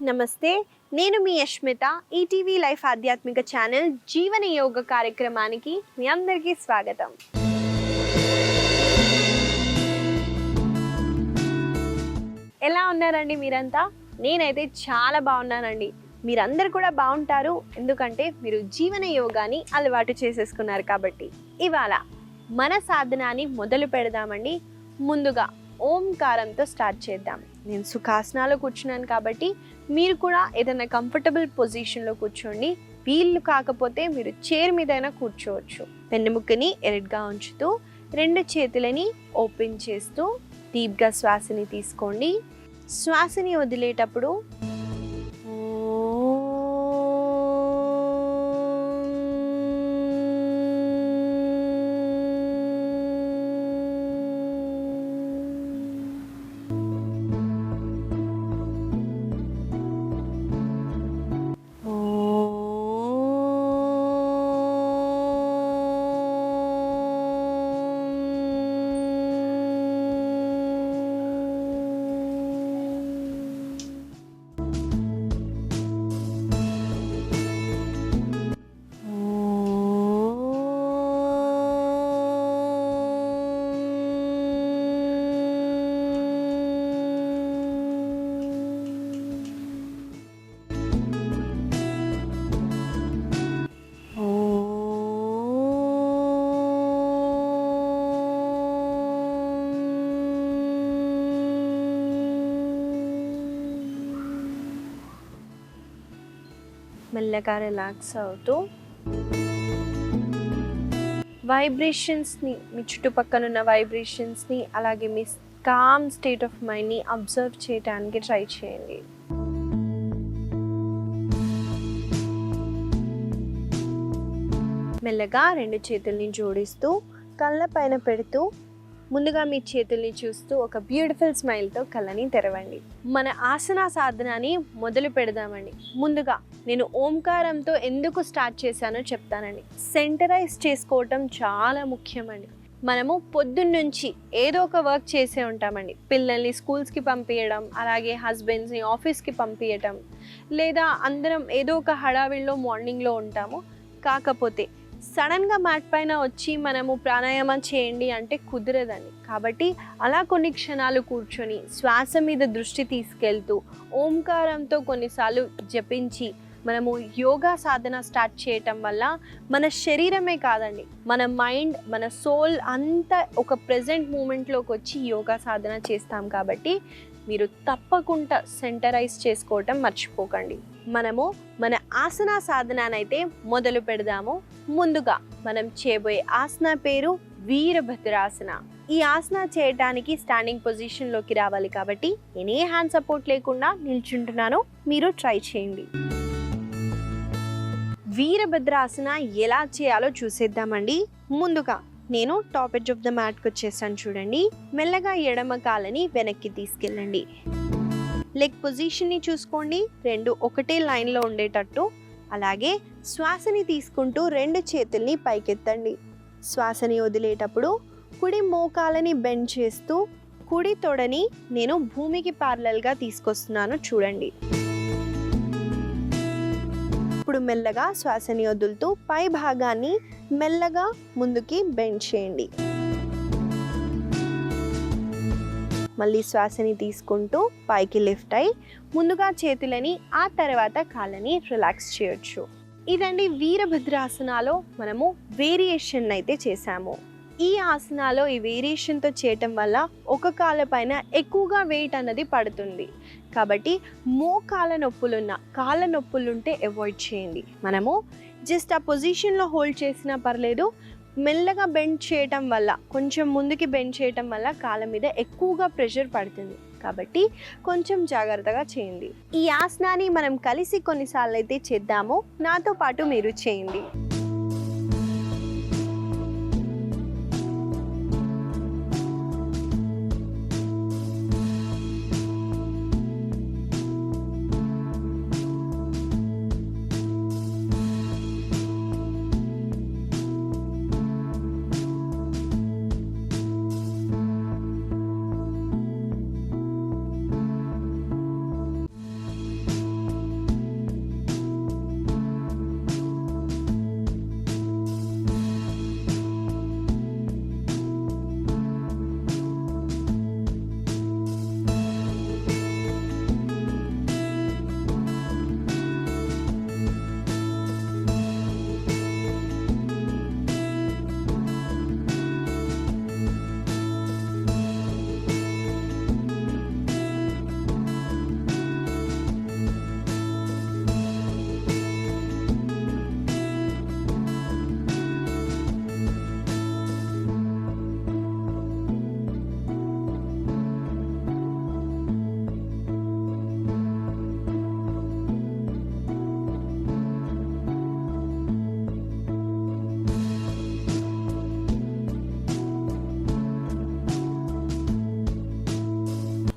నమస్తే, నేను మీ యష్మిత. ETV life ఆధ్యాత్మిక ఛానల్ జీవన యోగ కార్యక్రమానికి మీ అందరికీ స్వాగతం. ఎలా ఉన్నారండి మీరంతా? నేనైతే చాలా బాగున్నానండి. మీరందరూ కూడా బాగుంటారు, ఎందుకంటే మీరు జీవన యోగాని అలవాటు చేసేసుకున్నారు కాబట్టి. ఇవాళ మన సాధనాన్ని మొదలు పెడదామండి. ముందుగా ఓంకారంతో స్టార్ట్ చేద్దాం. నేను సుఖాసనాలో కూర్చున్నాను కాబట్టి మీరు కూడా ఏదైనా కంఫర్టబుల్ పొజిషన్లో కూర్చోండి. వీళ్ళు కాకపోతే మీరు చైర్ మీదైనా కూర్చోవచ్చు. వెన్నెముకని ఎరడ్గా ఉంచుతూ 2 చేతులని ఓపెన్ చేస్తూ డీప్గా శ్వాసని తీసుకోండి. శ్వాసని వదిలేటప్పుడు మెల్లగా రిలాక్స్ అవుతూ వైబ్రేషన్స్ని, మీ చుట్టుపక్కల ఉన్న వైబ్రేషన్స్ని, అలాగే మీ కామ్ స్టేట్ ఆఫ్ మైండ్ని అబ్జర్వ్ చేయడానికి ట్రై చేయండి. మెల్లగా 2 చేతుల్ని జోడిస్తూ కళ్ళ పైన పెడుతూ ముందుగా మీ చేతుల్ని చూస్తూ ఒక బ్యూటిఫుల్ స్మైల్తో కళ్ళని తెరవండి. మన ఆసన సాధనాన్ని మొదలు పెడదామండి. ముందుగా నేను ఓంకారంతో ఎందుకు స్టార్ట్ చేశానో చెప్తానండి. సెంటరైజ్ చేసుకోవటం చాలా ముఖ్యమండి. మనము పొద్దున్నుంచి ఏదో ఒక వర్క్ చేసే ఉంటామండి. పిల్లల్ని స్కూల్స్కి పంపించడం, అలాగే హస్బెండ్స్ని ఆఫీస్కి పంపించడం, లేదా అందరం ఏదో ఒక హడావిడిలో మార్నింగ్లో ఉంటాము. కాకపోతే సడన్గా మ్యాట్ పైన వచ్చి మనము ప్రాణాయామం చేయండి అంటే కుదరదండి. కాబట్టి అలా కొన్ని క్షణాలు కూర్చొని శ్వాస మీద దృష్టి తీసుకెళ్తూ ఓంకారంతో కొన్నిసార్లు జపించి మనము యోగా సాధన స్టార్ట్ చేయటం వల్ల మన శరీరమే కాదండి, మన మైండ్, మన సోల్ అంతా ఒక ప్రెజెంట్ మూమెంట్లోకి వచ్చి యోగా సాధన చేస్తాం. కాబట్టి మీరు తప్పకుండా సెంటరైజ్ చేసుకోవటం మర్చిపోకండి. మనము మన ఆసన సాధనానైతే మొదలు పెడదాము. ముందుగా మనం చేయబోయే ఆసన పేరు వీరభద్రాసన. ఈ ఆసన చేయటానికి స్టాండింగ్ పొజిషన్లోకి రావాలి. కాబట్టి నేను ఏ హ్యాండ్ సపోర్ట్ లేకుండా నిల్చుంటున్నానో మీరు ట్రై చేయండి. వీరభద్రాసన ఎలా చేయాలో చూసేద్దామండి. ముందుగా నేను టాప్ ఎడ్జ్ ఆఫ్ ద మ్యాట్కి వచ్చేసాను. చూడండి, మెల్లగా ఎడమ కాలని వెనక్కి తీసుకెళ్ళండి. లెగ్ పొజిషన్ని చూసుకోండి, 2 ఒకటే లైన్లో ఉండేటట్టు. అలాగే శ్వాసని తీసుకుంటూ 2 చేతుల్ని పైకెత్తండి. శ్వాసని వదిలేటప్పుడు కుడి మోకాలని బెండ్ చేస్తూ కుడి తొడని నేను భూమికి ప్యారలల్గా తీసుకొస్తున్నాను. చూడండి, ఇప్పుడు మెల్లగా శ్వాసని వదులుతూ పై భాగాన్ని మెల్లగా ముందుకి బెండ్ చేయండి. మళ్ళీ శ్వాసని తీసుకుంటూ పైకి లిఫ్ట్ అయ్యి ముందుగా చేతులని, ఆ తర్వాత కాళ్ళని రిలాక్స్ చేయొచ్చు. ఇదండి వీరభద్రాసనాలో మనము వేరియేషన్ అయితే చేసాము. ఈ ఆసనాలో ఈ వేరియేషన్తో చేయటం వల్ల ఒక కాళ్ళ పైన ఎక్కువగా వెయిట్ అన్నది పడుతుంది. కాబట్టి మోకాళ్ళ నొప్పులున్న, కాళ్ళ నొప్పులుంటే అవాయిడ్ చేయండి. మనము జస్ట్ ఆ పొజిషన్లో హోల్డ్ చేసినా పర్లేదు. మెల్లగా బెండ్ చేయటం వల్ల, కొంచెం ముందుకి బెండ్ చేయటం వల్ల కాళ్ళ మీద ఎక్కువగా ప్రెషర్ పడుతుంది. కాబట్టి కొంచెం జాగ్రత్తగా చేయండి. ఈ ఆసనాన్ని మనం కలిసి కొన్నిసార్లు అయితే చేద్దాము. నాతో పాటు మీరు చేయండి.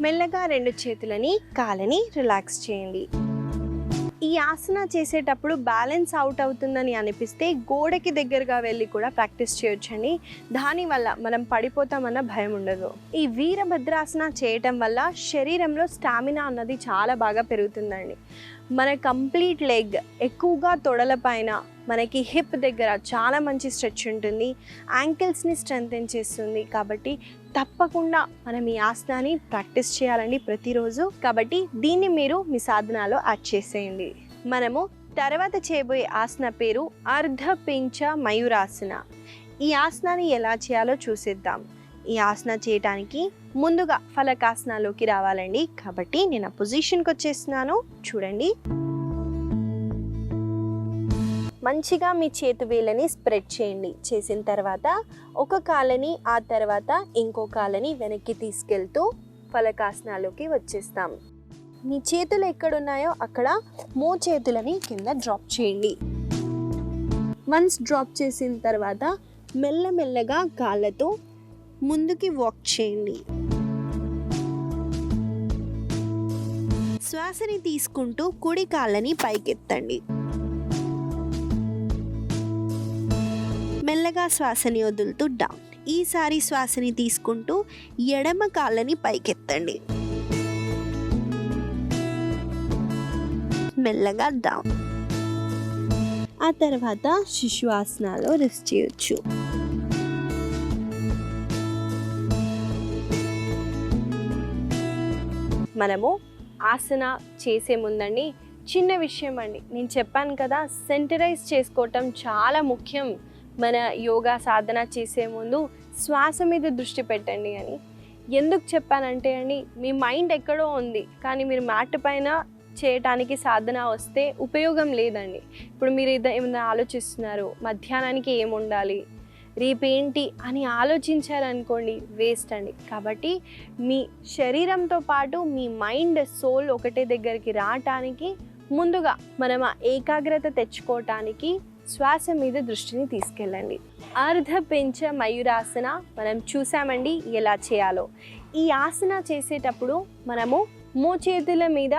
మెల్లగా 2 చేతులని కాళ్ళని రిలాక్స్ చేయండి. ఈ ఆసన చేసేటప్పుడు బ్యాలెన్స్ అవుట్ అవుతుందని అనిపిస్తే గోడకి దగ్గరగా వెళ్ళి కూడా ప్రాక్టీస్ చేయొచ్చండి. దానివల్ల మనం పడిపోతామన్న భయం ఉండదు. ఈ వీరభద్రాసన చేయటం వల్ల శరీరంలో స్టామినా అన్నది చాలా బాగా పెరుగుతుందండి. మన కంప్లీట్ లెగ్ ఎక్కువగా తొడల పైన మనకి హిప్ దగ్గర చాలా మంచి స్ట్రెచ్ ఉంటుంది. యాంకిల్స్ని స్ట్రెంథెన్ చేస్తుంది. కాబట్టి తప్పకుండా మనం ఈ ఆసనాన్ని ప్రాక్టీస్ చేయాలండి ప్రతిరోజు. కాబట్టి దీన్ని మీరు మీ సాధనాలో యాడ్ చేసేయండి. మనము తర్వాత చేయబోయే ఆసన పేరు అర్ధపించ మయూరాసన. ఈ ఆసనాన్ని ఎలా చేయాలో చూసేద్దాం. ఈ ఆసన చేయటానికి ముందుగా ఫలకాసనాలోకి రావాలండి. కాబట్టి నేను ఆ పొజిషన్కి వచ్చేస్తున్నాను. చూడండి, మంచిగా మీ చేతి వేళ్ళని స్ప్రెడ్ చేయండి. చేసిన తర్వాత ఒక కాళ్ళని ఆ తర్వాత ఇంకో కాళ్ళని వెనక్కి తీసుకెళ్తూ ఫలకాసనాలోకి వచ్చేస్తాం. మీ చేతులు ఎక్కడున్నాయో అక్కడ మోచేతులని కింద డ్రాప్ చేయండి. వన్స్ డ్రాప్ చేసిన తర్వాత మెల్లమెల్లగా కాళ్ళతో ముందుకి వాక్ చేయండి. శ్వాసని తీసుకుంటూ కుడి కాళ్ళని పైకెత్తండి. మెల్లగా శ్వాసని వదులుతూ డౌన్. ఈసారి శ్వాసని తీసుకుంటూ ఎడమ కాళ్ళని పైకెత్తండి. మెల్లగా డౌన్. ఆ తర్వాత శిశువాసనాలో రెస్ట్ చేయొచ్చు. మనము ఆసన చేసే ముందండి చిన్న విషయం అండి, నేను చెప్పాను కదా, సెంటరైజ్ చేసుకోవటం చాలా ముఖ్యం. మన యోగా సాధన చేసే ముందు శ్వాస మీద దృష్టి పెట్టండి అని. ఎందుకు చెప్పానంటే అండి, మీ మైండ్ ఎక్కడో ఉంది కానీ మీరు మ్యాట్ పైన చేయటానికి సాధన వస్తే ఉపయోగం లేదండి. ఇప్పుడు మీరు ఏమైనా ఆలోచిస్తున్నారు, మధ్యాహ్నానికి ఏం ఉండాలి, రేపేంటి అని ఆలోచించారనుకోండి, వేస్ట్ అండి. కాబట్టి మీ శరీరంతో పాటు మీ మైండ్, సోల్ ఒకటే దగ్గరికి రావటానికి ముందుగా మనం ఆ ఏకాగ్రత తెచ్చుకోవటానికి శ్వాస మీద దృష్టిని తీసుకెళ్ళండి. అర్ధపించ మయూరాసన మనం చూసామండి ఎలా చేయాలో. ఈ ఆసన చేసేటప్పుడు మనము మోచేతుల మీద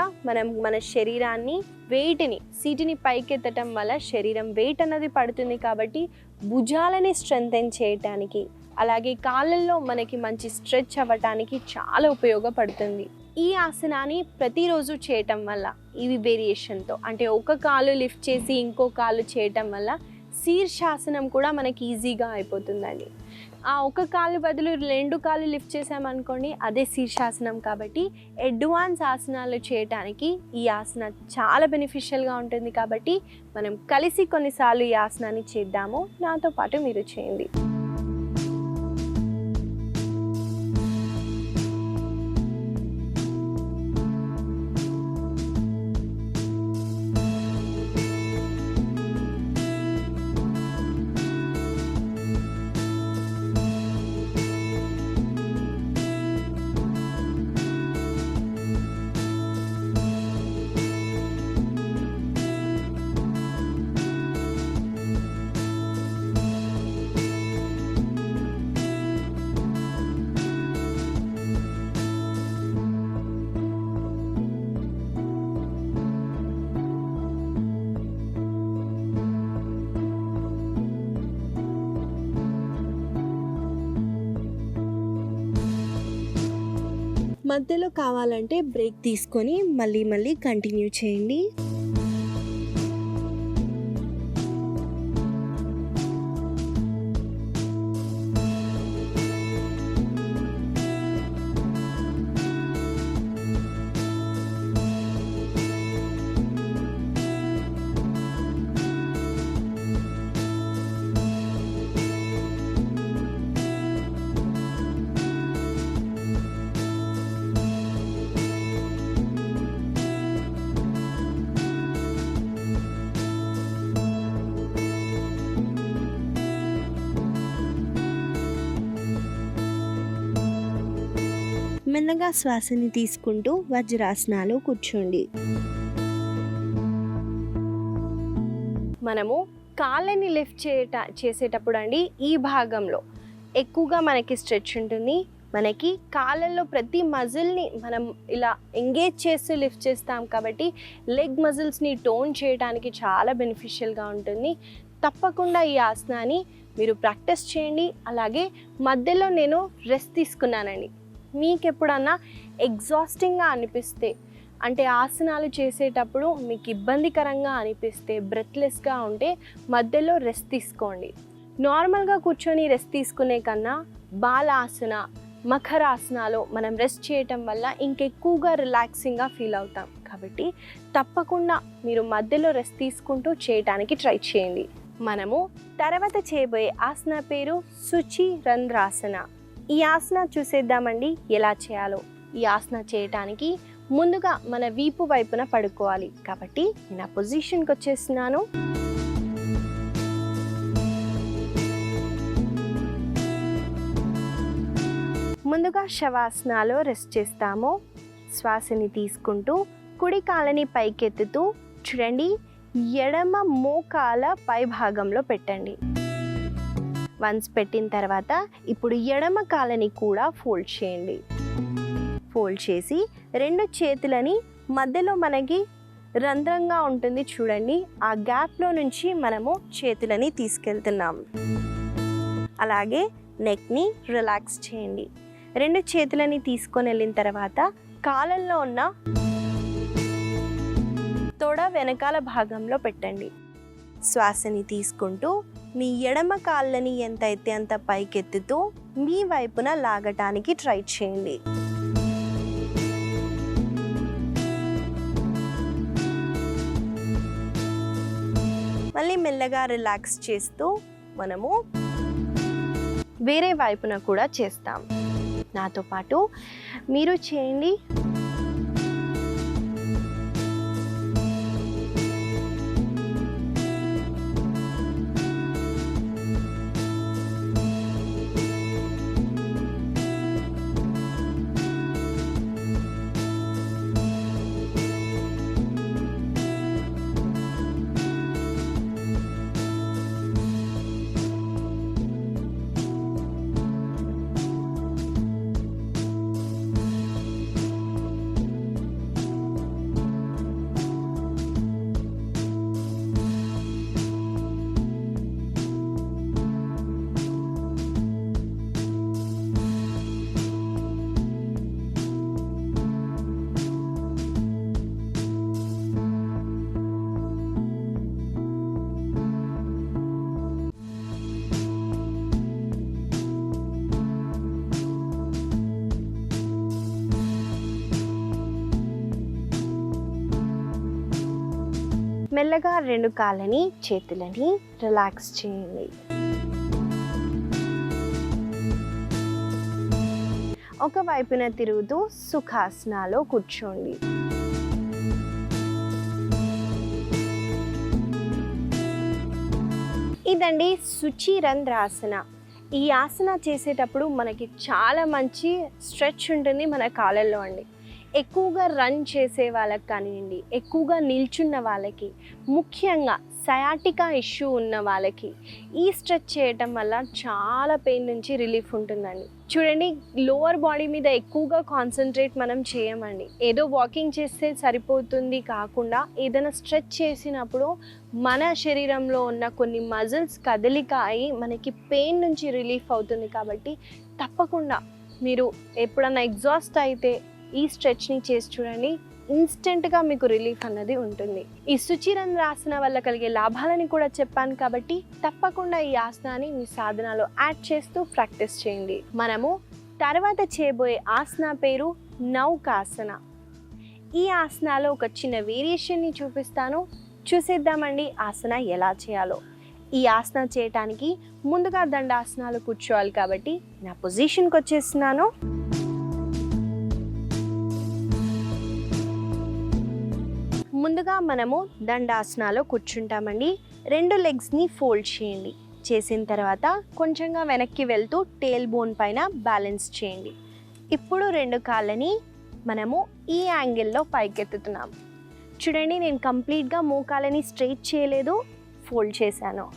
మన శరీరాన్ని, వెయిట్ని, సీటుని పైకెత్తటం వల్ల శరీరం వెయిట్ అన్నది పడుతుంది. కాబట్టి భుజాలని స్ట్రెంథెన్ చేయటానికి, అలాగే కాళ్ళల్లో మనకి మంచి స్ట్రెచ్ అవ్వటానికి చాలా ఉపయోగపడుతుంది. ఈ ఆసనాన్ని ప్రతిరోజు చేయటం వల్ల, ఇవి వేరియేషన్తో, అంటే ఒక కాలు లిఫ్ట్ చేసి ఇంకో కాలు చేయటం వల్ల శీర్షాసనం కూడా మనకి ఈజీగా అయిపోతుందండి. ఆ ఒక కాలు బదులు 2 కాళ్ళు లిఫ్ట్ చేసామనుకోండి, అదే శీర్షాసనం. కాబట్టి అడ్వాన్స్ ఆసనాలు చేయటానికి ఈ ఆసన చాలా బెనిఫిషియల్గా ఉంటుంది. కాబట్టి మనం కలిసి కొన్నిసార్లు ఈ ఆసనాన్ని చేద్దాము. నాతో పాటు మీరు చేయండి. మధ్యలో కావాలంటే బ్రేక్ తీసుకొని మళ్ళీ కంటిన్యూ చేయండి. మెల్లగా శ్వాసని తీసుకుంటూ వజ్రాసనాలో కూర్చోండి. మనము కాళ్ళని లిఫ్ట్ చేసేటప్పుడు అండి, ఈ భాగంలో ఎక్కువగా మనకి స్ట్రెచ్ ఉంటుంది. మనకి కాళ్ళల్లో ప్రతి మజిల్ని మనం ఇలా ఎంగేజ్ చేస్తూ లిఫ్ట్ చేస్తాం కాబట్టి లెగ్ మజిల్స్ని టోన్ చేయడానికి చాలా బెనిఫిషియల్గా ఉంటుంది. తప్పకుండా ఈ ఆసనాన్ని మీరు ప్రాక్టీస్ చేయండి. అలాగే మధ్యలో నేను రెస్ట్ తీసుకున్నానండి. మీకు ఎప్పుడన్నా ఎగ్జాస్టింగ్గా అనిపిస్తే, అంటే ఆసనాలు చేసేటప్పుడు మీకు ఇబ్బందికరంగా అనిపిస్తే, బ్రెత్లెస్గా ఉంటే మధ్యలో రెస్ట్ తీసుకోండి. నార్మల్గా కూర్చొని రెస్ట్ తీసుకునే కన్నా బాలాసన, మకరాసనాలో మనం రెస్ట్ చేయటం వల్ల ఇంకెక్కువగా రిలాక్సింగ్గా ఫీల్ అవుతాం. కాబట్టి తప్పకుండా మీరు మధ్యలో రెస్ట్ తీసుకుంటూ చేయటానికి ట్రై చేయండి. మనము తర్వాత చేయబోయే ఆసన పేరు శుచి రంధ్రాసన. ఈ ఆసన చూసేద్దామండి ఎలా చేయాలో. ఈ ఆసన చేయటానికి ముందుగా మన వీపు వైపున పడుకోవాలి. కాబట్టి నేను ఆ పొజిషన్కి వచ్చేస్తున్నాను. ముందుగా శవాసనాలో రెస్ట్ చేస్తాము. శ్వాసని తీసుకుంటూ కుడి కాళ్ళని పైకెత్తుతూ చూడండి, ఎడమ మోకాల పై భాగంలో పెట్టండి. వన్స్ పెట్టిన తర్వాత ఇప్పుడు ఎడమ కాళ్ళని కూడా ఫోల్డ్ చేయండి. ఫోల్డ్ చేసి రెండు చేతులని మధ్యలో మనకి రంధ్రంగా ఉంటుంది చూడండి, ఆ గ్యాప్లో నుంచి మనము చేతులని తీసుకెళ్తున్నాం. అలాగే నెక్ని రిలాక్స్ చేయండి. రెండు చేతులని తీసుకొని వెళ్ళిన తర్వాత కాళ్ళల్లో ఉన్న తొడ వెనకాల భాగంలో పెట్టండి. శ్వాసని తీసుకుంటూ మీ ఎడమ కాళ్ళని ఎంతైతే అంత పైకెత్తుతూ మీ వైపున లాగటానికి ట్రై చేయండి. మళ్ళీ మెల్లగా రిలాక్స్ చేస్తూ మనము వేరే వైపున కూడా చేస్తాం. నాతో పాటు మీరు చేయండి. మెల్లగా రెండు కాళ్ళని చేతులని రిలాక్స్ చేయండి. ఒక వైపున తిరుగుతూ సుఖాసనాలో కూర్చోండి. ఇదండి శుచి రంధ్రాసన. ఈ ఆసన చేసేటప్పుడు మనకి చాలా మంచి స్ట్రెచ్ ఉంటుంది మన కాళ్ళల్లో అండి. ఎక్కువగా రన్ చేసే వాళ్ళకి కానివ్వండి, ఎక్కువగా నిల్చున్న వాళ్ళకి, ముఖ్యంగా సయాటికా ఇష్యూ ఉన్న వాళ్ళకి ఈ స్ట్రెచ్ చేయటం వల్ల చాలా పెయిన్ నుంచి రిలీఫ్ ఉంటుందండి. చూడండి, లోవర్ బాడీ మీద ఎక్కువగా కాన్సన్ట్రేట్ మనం చేయమండి. ఏదో వాకింగ్ చేస్తే సరిపోతుంది కాకుండా ఏదైనా స్ట్రెచ్ చేసినప్పుడు మన శరీరంలో ఉన్న కొన్ని మజిల్స్ కదలిక అయి మనకి పెయిన్ నుంచి రిలీఫ్ అవుతుంది. కాబట్టి తప్పకుండా మీరు ఎప్పుడన్నా ఎగ్జాస్ట్ అయితే ఈ స్ట్రెచ్ని చేసి చూడండి, ఇన్స్టెంట్గా మీకు రిలీఫ్ అన్నది ఉంటుంది. ఈ శుచిరంధ్రాసన వల్ల కలిగే లాభాలని కూడా చెప్పాను కాబట్టి తప్పకుండా ఈ ఆసనాన్ని మీ సాధనలో యాడ్ చేస్తూ ప్రాక్టీస్ చేయండి. మనము తర్వాత చేయబోయే ఆసన పేరు నౌకాసన. ఈ ఆసనాలో ఒక చిన్న వేరియేషన్ని చూపిస్తాను, చూసేద్దామండి ఆసన ఎలా చేయాలో. ఈ ఆసన చేయటానికి ముందుగా దండాసనాలు కూర్చోవాలి కాబట్టి నా పొజిషన్కి వచ్చేస్తున్నాను. ముందుగా మనము దండాసనాలో కూర్చుంటామండి. రెండు లెగ్స్ని ఫోల్డ్ చేయండి. చేసిన తర్వాత కొంచెంగా వెనక్కి వెళ్తూ టేల్ బోన్ పైన బ్యాలెన్స్ చేయండి. ఇప్పుడు రెండు కాళ్ళని మనము ఈ యాంగిల్లో పైకెత్తుతున్నాం. చూడండి, నేను కంప్లీట్గా మోకాలని స్ట్రైట్ చేయలేదు, ఫోల్డ్ చేశాను.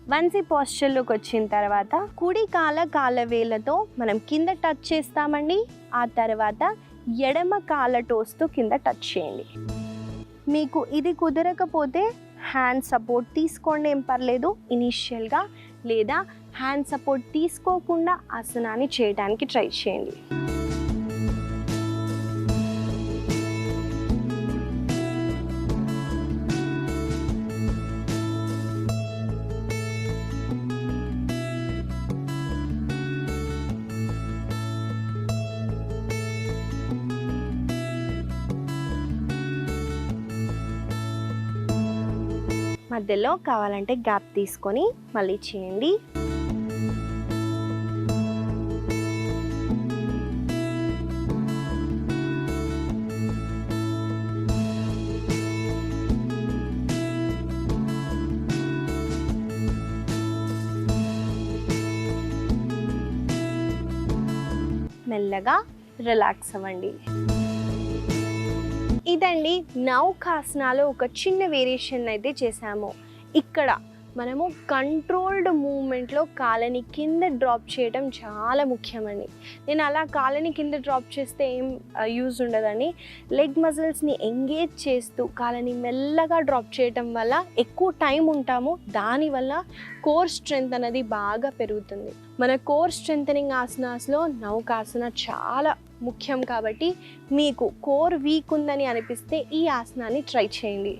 వన్స్ ఈ పోస్చర్లోకి వచ్చిన తర్వాత కుడి కాళ్ళ వేళ్ళతో మనం కింద టచ్ చేస్తామండి. ఆ తర్వాత ఎడమ కాళ్ళ టోస్తో కింద టచ్ చేయండి. మీకు ఇది కుదరకపోతే హ్యాండ్ సపోర్ట్ తీసుకోండి, ఏం పర్లేదు ఇనీషియల్గా, లేదా హ్యాండ్ సపోర్ట్ తీసుకోకుండా ఆసనాన్ని చేయడానికి ట్రై చేయండి. మధ్యలో కావాలంటే గ్యాప్ తీసుకొని మళ్ళీ చేయండి. మెల్లగా రిలాక్స్ అవ్వండి. ఇదండి నౌకాసనాలో ఒక చిన్న వేరియేషన్ అయితే చేసాము. ఇక్కడ మనము కంట్రోల్డ్ మూమెంట్లో కాళ్ళని కింద డ్రాప్ చేయడం చాలా ముఖ్యమండి. నేను అలా కాళ్ళని కింద డ్రాప్ చేస్తే ఏం యూజ్ ఉండదని లెగ్ మజిల్స్ని ఎంగేజ్ చేస్తూ కాళ్ళని మెల్లగా డ్రాప్ చేయటం వల్ల ఎక్కువ టైం ఉంటాము. దానివల్ల కోర్ స్ట్రెంగ్త్ అనేది బాగా పెరుగుతుంది. మన కోర్ స్ట్రెంథనింగ్ ఆసనాస్లో నౌకాసన చాలా ముఖ్యం. కాబట్టి మీకు కోర్ వీక్ ఉందని అనిపిస్తే ఈ ఆసనాన్ని ట్రై చేయండి.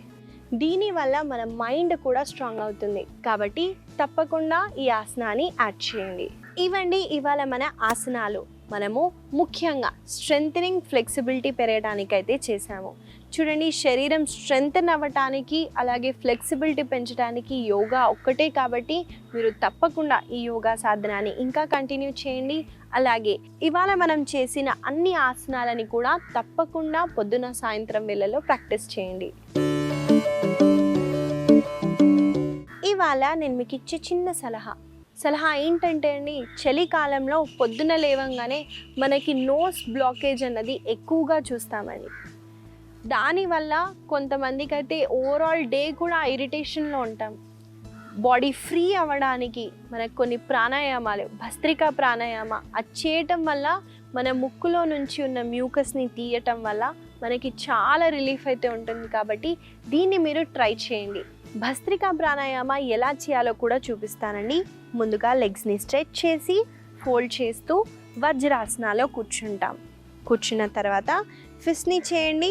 దీనివల్ల మన మైండ్ కూడా స్ట్రాంగ్ అవుతుంది. కాబట్టి తప్పకుండా ఈ ఆసనాన్ని యాడ్ చేయండి. ఇవండి ఇవాళ మన ఆసనాలు. మనము ముఖ్యంగా స్ట్రెంథనింగ్, ఫ్లెక్సిబిలిటీ పెరగడానికైతే చేసాము. చూడండి, శరీరం స్ట్రెంథన్ అవ్వటానికి అలాగే ఫ్లెక్సిబిలిటీ పెంచడానికి యోగా ఒక్కటే. కాబట్టి మీరు తప్పకుండా ఈ యోగా సాధనాన్ని ఇంకా కంటిన్యూ చేయండి. అలాగే ఇవాళ మనం చేసిన అన్ని ఆసనాలని కూడా తప్పకుండా పొద్దున సాయంత్రం వేళల్లో ప్రాక్టీస్ చేయండి. ఇవాళ నేను మీకు ఇచ్చే చిన్న సలహా ఏంటంటే అండి, చలికాలంలో పొద్దున లేవంగానే మనకి నోస్ బ్లాకేజ్ అన్నది ఎక్కువగా చూస్తామండి. దానివల్ల కొంతమందికి అయితే ఓవరాల్ డే కూడా ఇరిటేషన్లో ఉంటాం. బాడీ ఫ్రీ అవ్వడానికి మనకు కొన్ని ప్రాణాయామాలు, భస్త్రికా ప్రాణాయామ అది చేయటం వల్ల మన ముక్కులో నుంచి ఉన్న మ్యూకస్ని తీయటం వల్ల మనకి చాలా రిలీఫ్ అయితే ఉంటుంది. కాబట్టి దీన్ని మీరు ట్రై చేయండి. భస్త్రికా ప్రాణాయామ ఎలా చేయాలో కూడా చూపిస్తానండి. ముందుగా లెగ్స్ని స్ట్రెచ్ చేసి ఫోల్డ్ చేస్తూ వజ్రాసనాలో కూర్చున్న తర్వాత ఫిస్ట్ని చేయండి.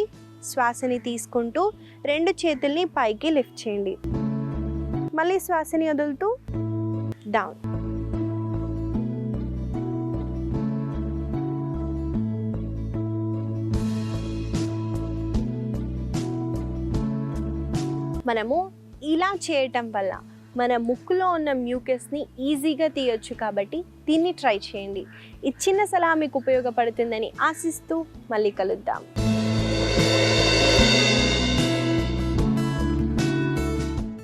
శ్వాసని తీసుకుంటూ 2 చేతుల్ని పైకి లిఫ్ట్ చేయండి. మళ్ళీ శ్వాసని వదులుతూ డౌన్. మనము ఇలా చేయటం వల్ల మన ముక్కులో ఉన్న మ్యూకస్ని ఈజీగా తీయొచ్చు. కాబట్టి దీన్ని ట్రై చేయండి. ఈ చిన్న సలహా మీకు ఉపయోగపడుతుందని ఆశిస్తూ మళ్ళీ కలుద్దాం.